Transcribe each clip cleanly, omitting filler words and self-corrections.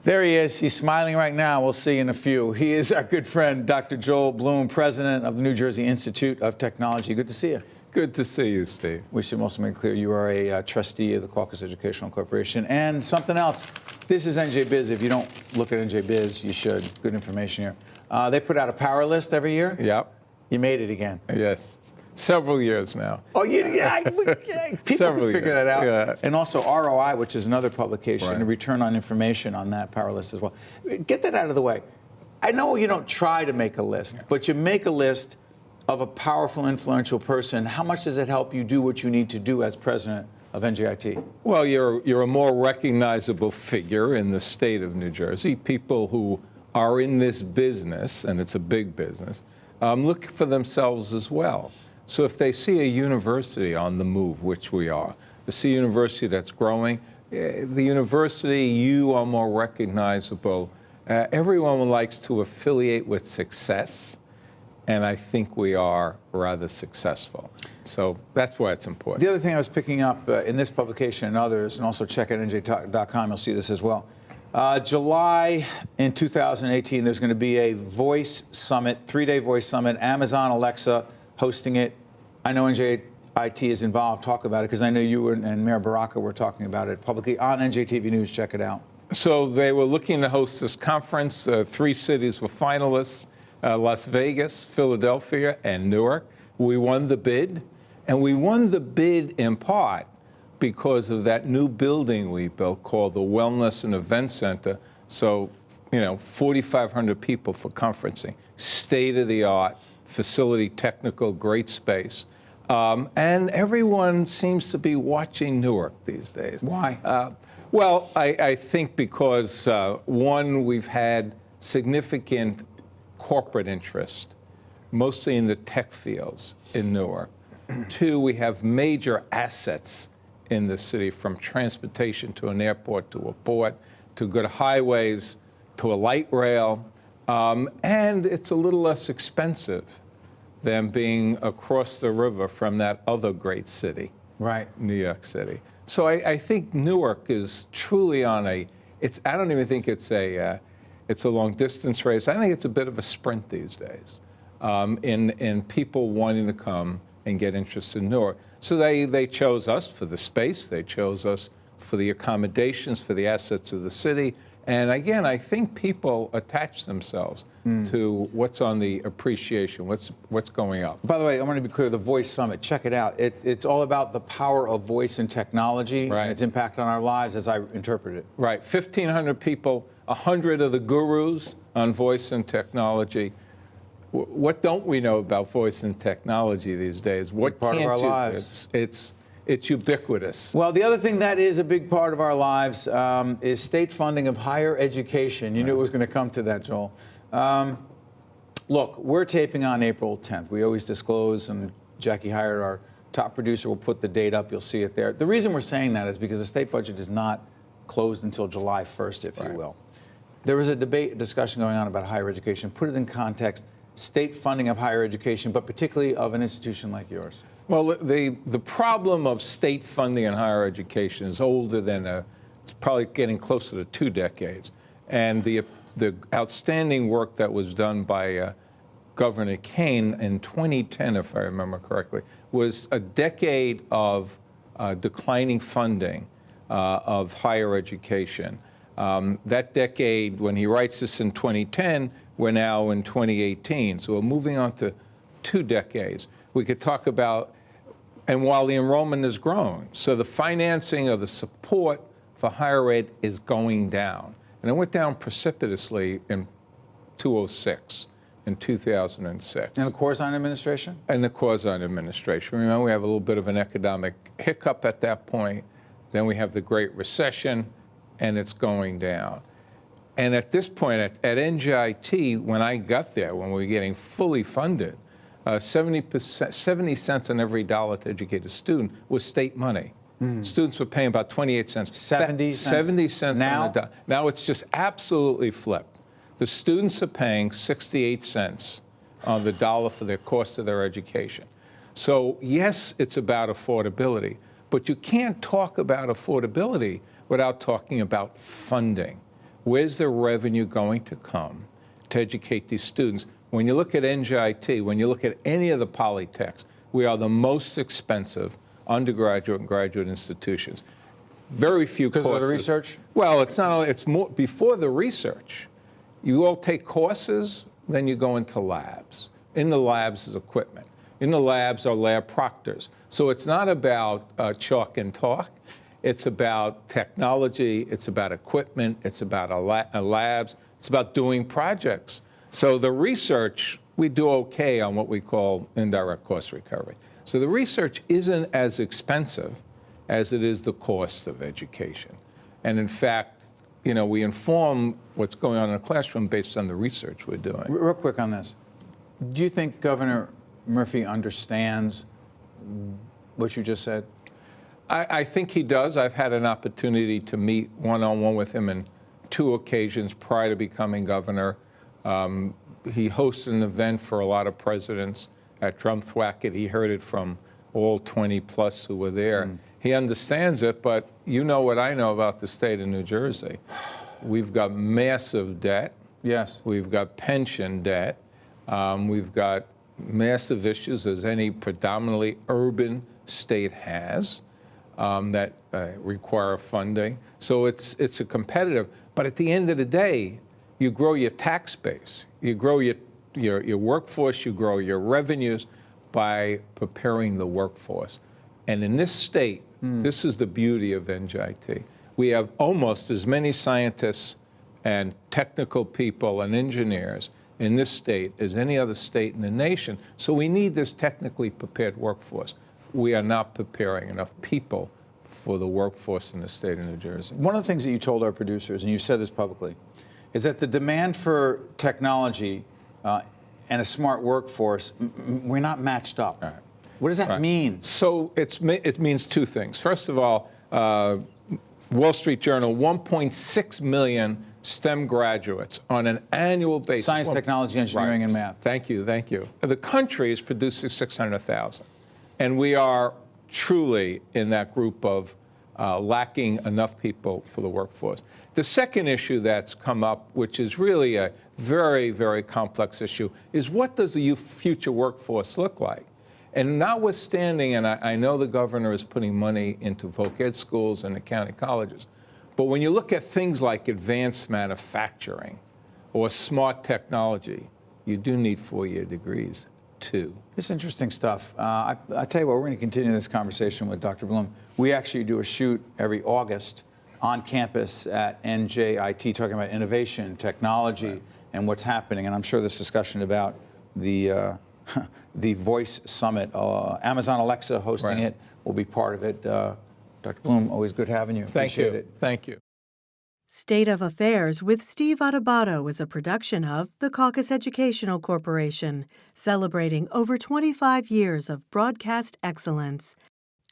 There he is. He's smiling right now. We'll see in a few. He is our good friend, Dr. Joel Bloom, president of the New Jersey Institute of Technology. Good to see you. Good to see you, Steve. We should also make clear you are a trustee of the Caucus Educational Corporation. And something else, this is NJ Biz. If you don't look at NJ Biz, you should. Good information here. They put out a power list every year. Yep. You made it again. Yes. Several years now. Oh, yeah, people can figure that out. Yeah. And also ROI, which is another publication, Right. a return on information on that power list as well. Get that out of the way. I know you don't try to make a list, but you make a list of a powerful, influential person. How much does it help you do what you need to do as president of NJIT? Well, you're a more recognizable figure in the state of New Jersey. People who are in this business, and it's a big business, look for themselves as well. So if they see a university on the move, which we are, they see a university that's growing, the university, you are more recognizable. Everyone likes to affiliate with success, and I think we are rather successful. So that's why it's important. The other thing I was picking up in this publication and others, and also check out NJ.com, you'll see this as well. July in 2018, there's going to be a voice summit, 3-day voice summit, Amazon Alexa hosting it. I know NJIT is involved. Talk about it, because I know you and Mayor Baraka were talking about it publicly on NJTV News. Check it out. So they were looking to host this conference. 3 cities were finalists, Las Vegas, Philadelphia, and Newark. We won the bid, and we won the bid in part because of that new building we built called the Wellness and Event Center. So, 4,500 people for conferencing, state-of-the-art facility, technical, great space. And everyone seems to be watching Newark these days. Why? Well, I think because, one, we've had significant corporate interest, mostly in the tech fields in Newark. 2, we have major assets in the city, from transportation to an airport to a port to good highways to a light rail. And it's a little less expensive than being across the river from that other great city, Right. New York City. So I think Newark is truly on I don't even think it's a long distance race. I think it's a bit of a sprint these days in people wanting to come and get interested in Newark. So they chose us for the space, they chose us for the accommodations, for the assets of the city. And again, I think people attach themselves to what's on the appreciation, what's going up. By the way, I want to be clear, the Voice Summit, check it out. It's all about the power of voice and technology, Right. and its impact on our lives, as I interpret it. Right, 1,500 people, 100 of the gurus on voice and technology. What don't we know about voice and technology these days? What Part of can't our you? lives. It's ubiquitous. Well, the other thing that is a big part of our lives is state funding of higher education. You knew it was going to come to that, Joel. Look, we're taping on April 10th. We always disclose, and Jackie Hired, our top producer, will put the date up. You'll see it there. The reason we're saying that is because the state budget is not closed until July 1st, if you will. There was a discussion going on about higher education. Put it in context, state funding of higher education, but particularly of an institution like yours. Well, the problem of state funding in higher education is older than it's probably getting closer to 2 decades. And the outstanding work that was done by Governor Kane in 2010, if I remember correctly, was a decade of declining funding of higher education. That decade, when he writes this in 2010, we're now in 2018. So we're moving on to 2 decades. We could talk about, and while the enrollment is growing, so the financing of the support for higher ed is going down. And it went down precipitously in 2006, in 2006. And the Corzine administration? And the Corzine administration. Remember, we have a little bit of an economic hiccup at that point. Then we have the Great Recession, and it's going down. And at this point, at NJIT, when I got there, when we were getting fully funded, 70 cents on every dollar to educate a student was state money. Students were paying about 28 cents. 70 cents? 70 cents now? on the dollar. Now it's just absolutely flipped. The students are paying 68 cents on the dollar for the cost of their education. So yes, it's about affordability, but you can't talk about affordability without talking about funding. Where's the revenue going to come to educate these students? When you look at NJIT, when you look at any of the polytechs, we are the most expensive undergraduate and graduate institutions. Very few Because courses. of the research? Well, it's not only, it's more, before the research, you all take courses, then you go into labs. In the labs is equipment. In the labs are lab proctors. So it's not about chalk and talk. It's about technology. It's about equipment. It's about labs. It's about doing projects. So the research, we do okay on what we call indirect cost recovery. So the research isn't as expensive as it is the cost of education. And in fact, you know, we inform what's going on in the classroom based on the research we're doing. Real quick on this. Do you think Governor Murphy understands what you just said? I think he does. I've had an opportunity to meet one-on-one with him on 2 occasions prior to becoming governor. He hosted an event for a lot of presidents at Drumthwacket. He heard it from all 20 plus who were there. He understands it, but you know what I know about the state of New Jersey. We've got massive debt. Yes. We've got pension debt. We've got massive issues, as any predominantly urban state has, that require funding. So it's a competitive. But at the end of the day, you grow your tax base, you grow your workforce, you grow your revenues by preparing the workforce. And in this state, this is the beauty of NJIT. We have almost as many scientists and technical people and engineers in this state as any other state in the nation. So we need this technically prepared workforce. We are not preparing enough people for the workforce in the state of New Jersey. One of the things that you told our producers, and you've said this publicly, is that the demand for technology and a smart workforce, we're not matched up. Right. What does that mean? So it means 2 things. First of all, Wall Street Journal, 1.6 million STEM graduates on an annual basis. Science, technology, engineering, and math. Thank you, thank you. The country is producing 600,000, and we are truly in that group of lacking enough people for the workforce. The second issue that's come up, which is really a very, very complex issue, is what does the future workforce look like? And notwithstanding, and I know the governor is putting money into voc ed schools and the county colleges, but when you look at things like advanced manufacturing or smart technology, you do need 4-year degrees too. It's interesting stuff. I tell you what, we're going to continue this conversation with Dr. Bloom. We actually do a shoot every August on campus at NJIT talking about innovation, technology, and what's happening. And I'm sure this discussion about the the Voice Summit, Amazon Alexa hosting it, will be part of it. Dr. Bloom, always good having you. Appreciate it. Thank you. State of Affairs with Steve Adubato is a production of the Caucus Educational Corporation, celebrating over 25 years of broadcast excellence.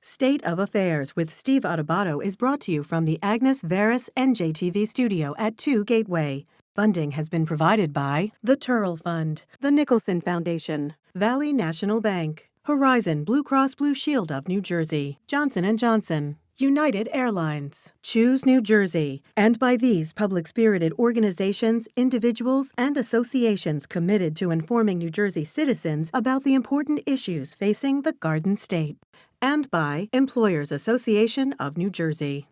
State of Affairs with Steve Adubato is brought to you from the Agnes Veris NJTV studio at 2 Gateway. Funding has been provided by the Turl Fund, the Nicholson Foundation, Valley National Bank, Horizon Blue Cross Blue Shield of New Jersey, Johnson & Johnson, United Airlines, Choose New Jersey, and by these public-spirited organizations, individuals, and associations committed to informing New Jersey citizens about the important issues facing the Garden State. And by Employers Association of New Jersey.